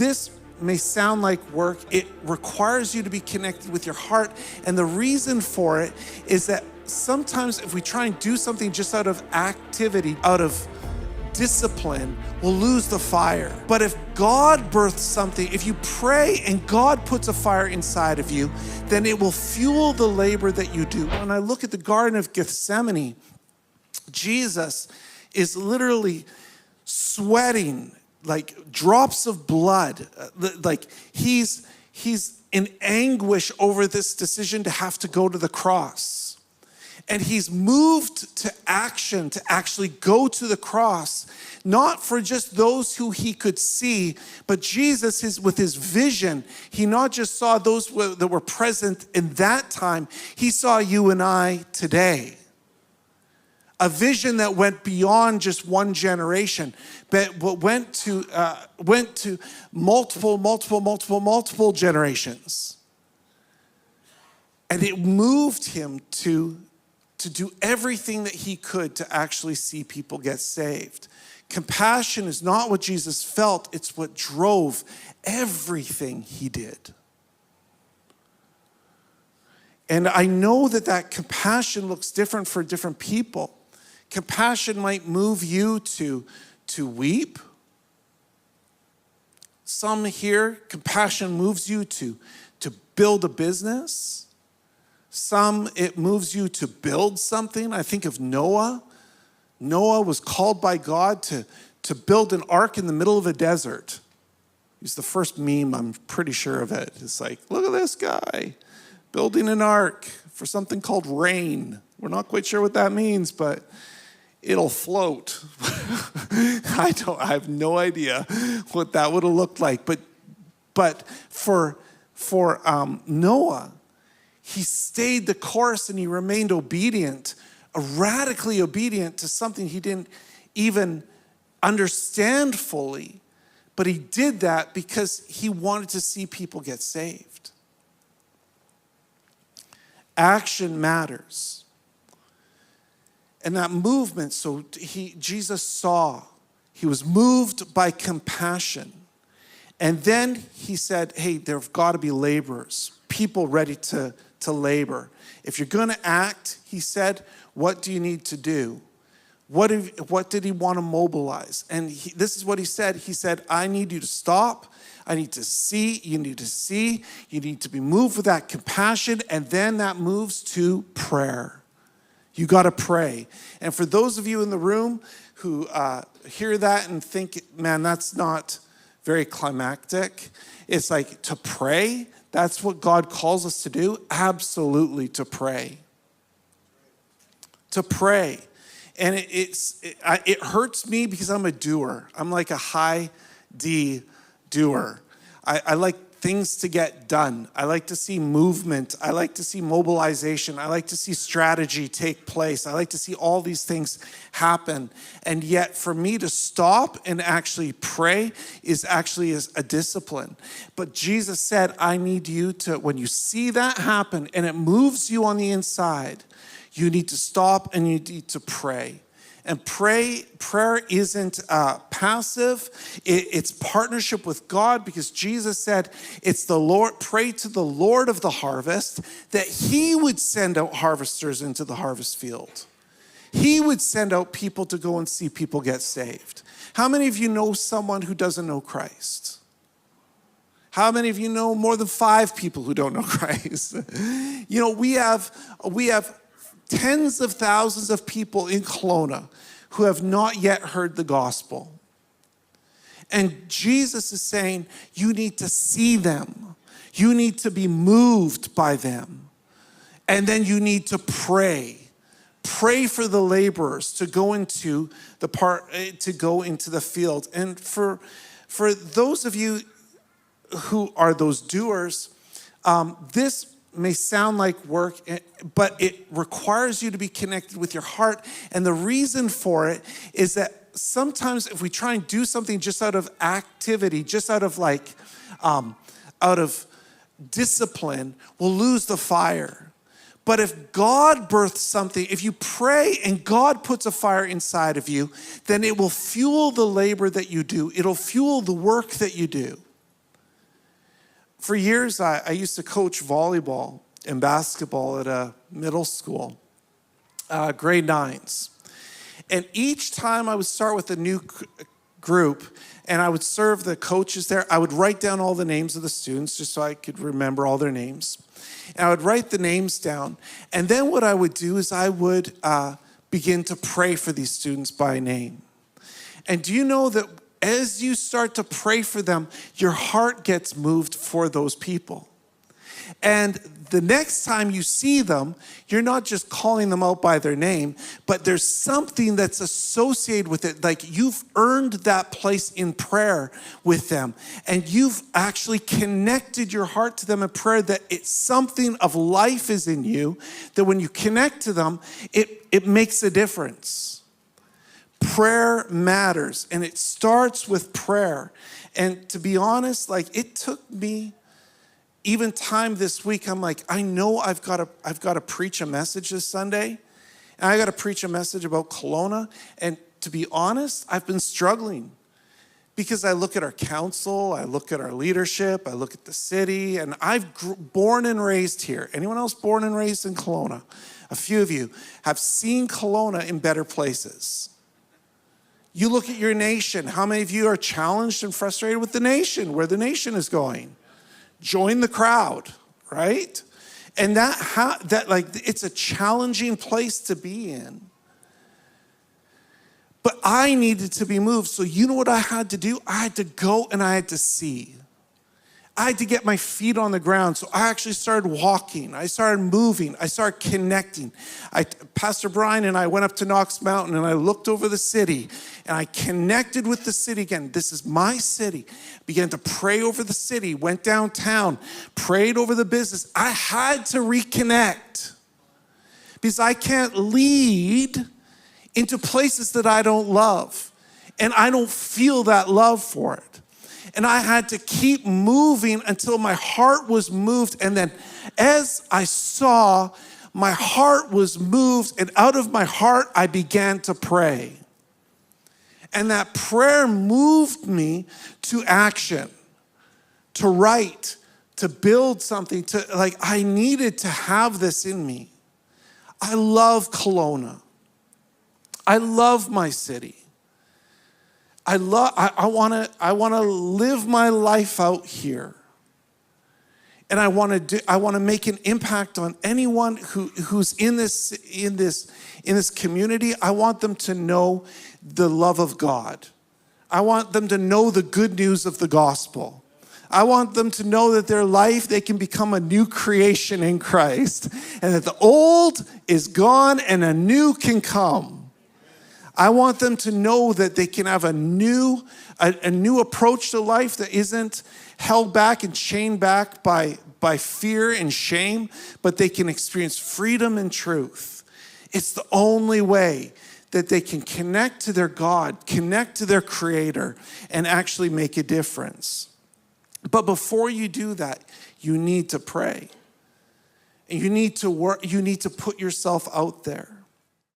This may sound like work. It requires you to be connected with your heart. And the reason for it is that sometimes if we try and do something just out of activity, out of discipline, we'll lose the fire. But if God births something, if you pray and God puts a fire inside of you, then it will fuel the labor that you do. When I look at the Garden of Gethsemane, Jesus is literally sweating like drops of blood. Like he's in anguish over this decision to have to go to the cross. And he's moved to action to actually go to the cross, not for just those who he could see, but Jesus, with his vision, he not just saw those that were present in that time, he saw you and I today. A vision that went beyond just one generation, but went to multiple generations. And it moved him to do everything that he could to actually see people get saved. Compassion is not what Jesus felt, it's what drove everything he did. And I know that compassion looks different for different people. Compassion might move you to weep. Some here, compassion moves you to build a business. Some, it moves you to build something. I think of Noah. Noah was called by God to build an ark in the middle of a desert. He's the first meme, I'm pretty sure of it. It's like, look at this guy building an ark for something called rain. We're not quite sure what that means, but it'll float. I have no idea what that would have looked like. But for Noah, he stayed the course and he remained obedient, radically obedient to something he didn't even understand fully. But he did that because he wanted to see people get saved. Action matters. And that movement, so Jesus saw, he was moved by compassion. And then he said, hey, there've got to be laborers, people ready to labor. If you're going to act, he said, what do you need to do? What did he want to mobilize? And this is what he said. He said, I need you to stop. I need to see. You need to see. You need to be moved with that compassion. And then that moves to prayer. You got to pray. And for those of you in the room who hear that and think, man, that's not very climactic. It's like to pray. That's what God calls us to do. Absolutely, to pray. To pray. And it hurts me because I'm a doer. I'm like a high D doer. I like things to get done. I like to see movement. I like to see mobilization. I like to see strategy take place. I like to see all these things happen. And yet for me to stop and actually pray is actually a discipline. But Jesus said, I need you to, when you see that happen and it moves you on the inside, you need to stop and you need to pray. And prayer isn't passive. It's partnership with God, because Jesus said, it's the Lord, pray to the Lord of the harvest that he would send out harvesters into the harvest field. He would send out people to go and see people get saved. How many of you know someone who doesn't know Christ? How many of you know more than 5 people who don't know Christ? You know, we have tens of thousands of people in Kelowna who have not yet heard the gospel. And Jesus is saying, you need to see them. You need to be moved by them. And then you need to pray. Pray for the laborers to go into the field. And for those of you who are those doers, this may sound like work, but it requires you to be connected with your heart. And the reason for it is that sometimes if we try and do something just out of activity, just out of discipline, we'll lose the fire. But if God births something, if you pray and God puts a fire inside of you, then it will fuel the labor that you do. It'll fuel the work that you do. For years, I used to coach volleyball and basketball at a middle school, grade 9s. And each time I would start with a new group and I would serve the coaches there, I would write down all the names of the students just so I could remember all their names. And I would write the names down. And then what I would do is I would begin to pray for these students by name. And do you know that as you start to pray for them, your heart gets moved for those people? And the next time you see them, you're not just calling them out by their name, but there's something that's associated with it. Like you've earned that place in prayer with them. And you've actually connected your heart to them in prayer, that it's something of life is in you, that when you connect to them, it makes a difference. Prayer matters, and it starts with prayer. And to be honest, like it took me even time this week. I'm like, I know I've got to preach a message this Sunday, and I got to preach a message about Kelowna. And to be honest, I've been struggling because I look at our council, I look at our leadership, I look at the city, and I've born and raised here. Anyone else born and raised in Kelowna? A few of you have seen Kelowna in better places. You look at your nation. How many of you are challenged and frustrated with the nation, where the nation is going? Join the crowd, right? And it's a challenging place to be in. But I needed to be moved. So you know what I had to do? I had to go and I had to see. I had to get my feet on the ground. So I actually started walking. I started moving. I started connecting. Pastor Brian and I went up to Knox Mountain and I looked over the city and I connected with the city again. This is my city. Began to pray over the city, went downtown, prayed over the business. I had to reconnect because I can't lead into places that I don't love and I don't feel that love for it. And I had to keep moving until my heart was moved. And then as I saw my heart was moved, and out of my heart, I began to pray. And that prayer moved me to action, to write, to build something, I needed to have this in me. I love Kelowna. I love my city. I want to live my life out here. And I want to make an impact on anyone who's in this community. I want them to know the love of God. I want them to know the good news of the gospel. I want them to know that their life, they can become a new creation in Christ, and that the old is gone and a new can come. I want them to know that they can have a new approach to life that isn't held back and chained back by fear and shame, but they can experience freedom and truth. It's the only way that they can connect to their God, connect to their Creator, and actually make a difference. But before you do that, you need to pray. And you need to work, you need to put yourself out there.